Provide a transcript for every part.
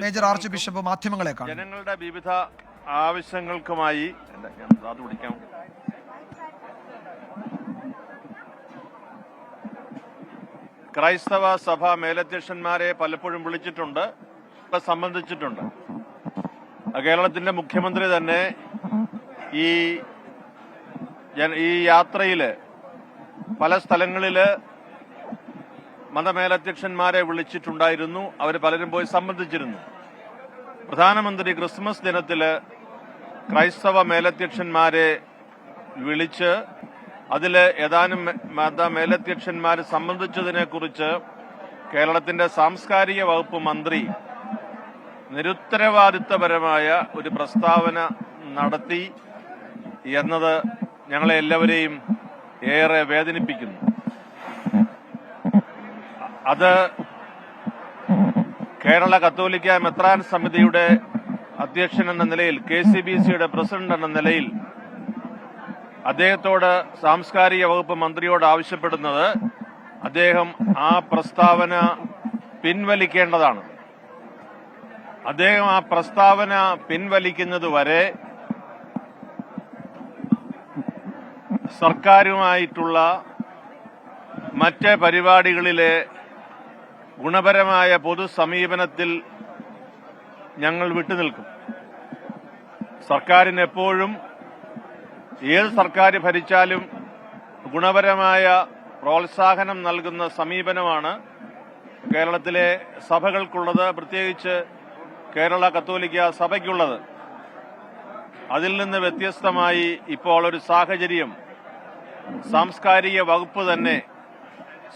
Major arch bishop മാധ്യമങ്ങളെ കാണും. ജനങ്ങളുടെ വിവിധ ആവശ്യങ്ങൾക്കുമായി ക്രൈസ്തവ സഭ മേലധ്യക്ഷന്മാരെ പലപ്പോഴും വിളിച്ചിട്ടുണ്ട്, സംബന്ധിച്ചിട്ടുണ്ട്. കേരളത്തിന്റെ മുഖ്യമന്ത്രി തന്നെ ഈ യാത്രയില് പല സ്ഥലങ്ങളില് മതമേലധ്യക്ഷന്മാരെ വിളിച്ചിട്ടുണ്ടായിരുന്നു. അവർ പലരും പോയി സംബന്ധിച്ചിരുന്നു. പ്രധാനമന്ത്രി ക്രിസ്മസ് ദിനത്തില് ക്രൈസ്തവ മേലധ്യക്ഷന്മാരെ വിളിച്ച് അതില് ഏതാനും മേലധ്യക്ഷന്മാർ സംബന്ധിച്ചതിനെ കുറിച്ച് കേരളത്തിന്റെ സാംസ്കാരിക വകുപ്പ് മന്ത്രി നിരുത്തരവാദിത്തപരമായ ഒരു പ്രസ്താവന നടത്തി എന്നത് ഞങ്ങളെ എല്ലാവരെയും ഏറെ വേദനിപ്പിക്കുന്നു. അത് കേരള കത്തോലിക്ക മെത്രാൻ സമിതിയുടെ അധ്യക്ഷൻ എന്ന നിലയിൽ, KCBCയുടെ പ്രസിഡന്റ് എന്ന നിലയിൽ അദ്ദേഹത്തോട് സാംസ്കാരിക വകുപ്പ് മന്ത്രിയോട് ആവശ്യപ്പെടുന്നത് അദ്ദേഹം ആ പ്രസ്താവന പിൻവലിക്കേണ്ടതാണ്. അദ്ദേഹം ആ പ്രസ്താവന പിൻവലിക്കുന്നതുവരെ സർക്കാരുമായിട്ടുള്ള മറ്റ് പരിപാടികളിലെ ഗുണപരമായ പൊതു സമീപനത്തിൽ ഞങ്ങൾ വിട്ടുനിൽക്കും. സർക്കാരിന് എപ്പോഴും ഏത് സർക്കാർ ഭരിച്ചാലും ഗുണപരമായ പ്രോത്സാഹനം നൽകുന്ന സമീപനമാണ് കേരളത്തിലെ സഭകൾക്കുള്ളത്, പ്രത്യേകിച്ച് കേരള കത്തോലിക്ക സഭയ്ക്കുള്ളത്. അതിൽ നിന്ന് വ്യത്യസ്തമായി ഇപ്പോൾ ഒരു സാഹചര്യം സാംസ്കാരിക വകുപ്പ് തന്നെ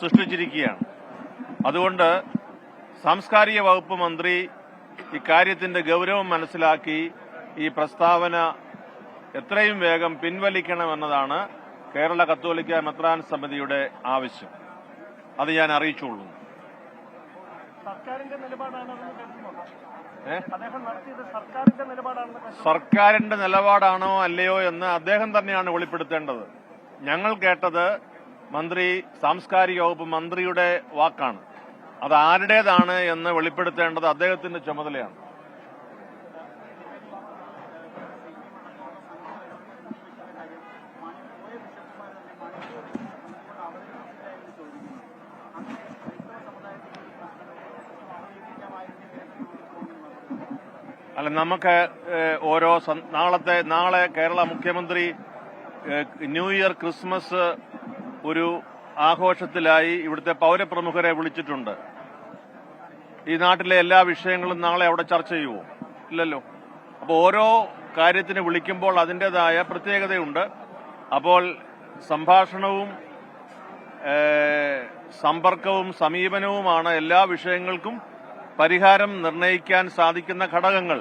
സൃഷ്ടിച്ചിരിക്കുകയാണ്. അതുകൊണ്ട് സാംസ്കാരിക വകുപ്പ് മന്ത്രി ഇക്കാര്യത്തിന്റെ ഗൗരവം മനസ്സിലാക്കി ഈ പ്രസ്താവന എത്രയും വേഗം പിൻവലിക്കണമെന്നതാണ് കേരള കത്തോലിക്ക മെത്രാൻ സമിതിയുടെ ആവശ്യം. അത് ഞാൻ അറിയിച്ചുള്ളൂ. സർക്കാരിന്റെ നിലപാടാണോ അല്ലയോ എന്ന് അദ്ദേഹം തന്നെയാണ് വെളിപ്പെടുത്തേണ്ടത്. ഞങ്ങൾ കേട്ടത് സാംസ്കാരിക വകുപ്പ് മന്ത്രിയുടെ വാക്കാണ്. അത് ആരുടേതാണ് എന്ന് വെളിപ്പെടുത്തേണ്ടത് അദ്ദേഹത്തിന്റെ ചുമതലയാണ്. അല്ല, നമുക്ക് ഓരോ നാളെ കേരള മുഖ്യമന്ത്രി ന്യൂ ഇയർ ക്രിസ്മസ് ഒരു ആഘോഷത്തിലായി ഇവിടുത്തെ പൗരപ്രമുഖരെ വിളിച്ചിട്ടുണ്ട്. ഈ നാട്ടിലെ എല്ലാ വിഷയങ്ങളും നാളെ അവിടെ ചർച്ച ചെയ്യുമോ? ഇല്ലല്ലോ. അപ്പോൾ ഓരോ കാര്യത്തിന് വിളിക്കുമ്പോൾ അതിൻ്റെതായ പ്രത്യേകതയുണ്ട്. അപ്പോൾ സംഭാഷണവും സമ്പർക്കവും സമീപനവുമാണ് എല്ലാ വിഷയങ്ങൾക്കും പരിഹാരം നിർണയിക്കാൻ സാധിക്കുന്ന ഘടകങ്ങൾ.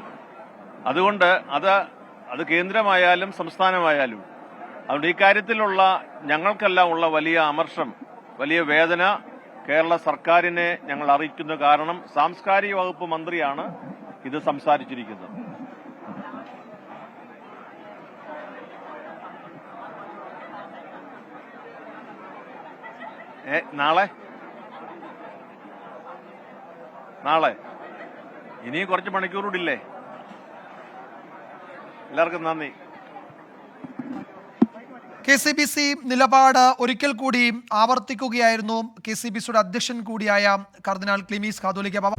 അതുകൊണ്ട് അത് കേന്ദ്രമായാലും സംസ്ഥാനമായാലും, അതുകൊണ്ട് ഈ കാര്യത്തിലുള്ള ഞങ്ങൾക്കെല്ലാം ഉള്ള വലിയ അമർഷം, വലിയ വേദന കേരള സർക്കാരിനെ ഞങ്ങൾ അറിയിക്കുന്നു. കാരണം സാംസ്കാരിക വകുപ്പ് മന്ത്രിയാണ് ഇത് സംസാരിച്ചിരിക്കുന്നത്. നാളെ ഇനിയും കുറച്ച് മണിക്കൂർ കൂടില്ലേ? എല്ലാവർക്കും നന്ദി. KCBC നിലപാട് ഒരിക്കൽ കൂടി ആവർത്തിക്കുകയായിരുന്നു KCBCയുടെ അധ്യക്ഷൻ കൂടിയായ കർദിനാൾ ക്ലീമീസ് കാതോലിക്ക ബാവ.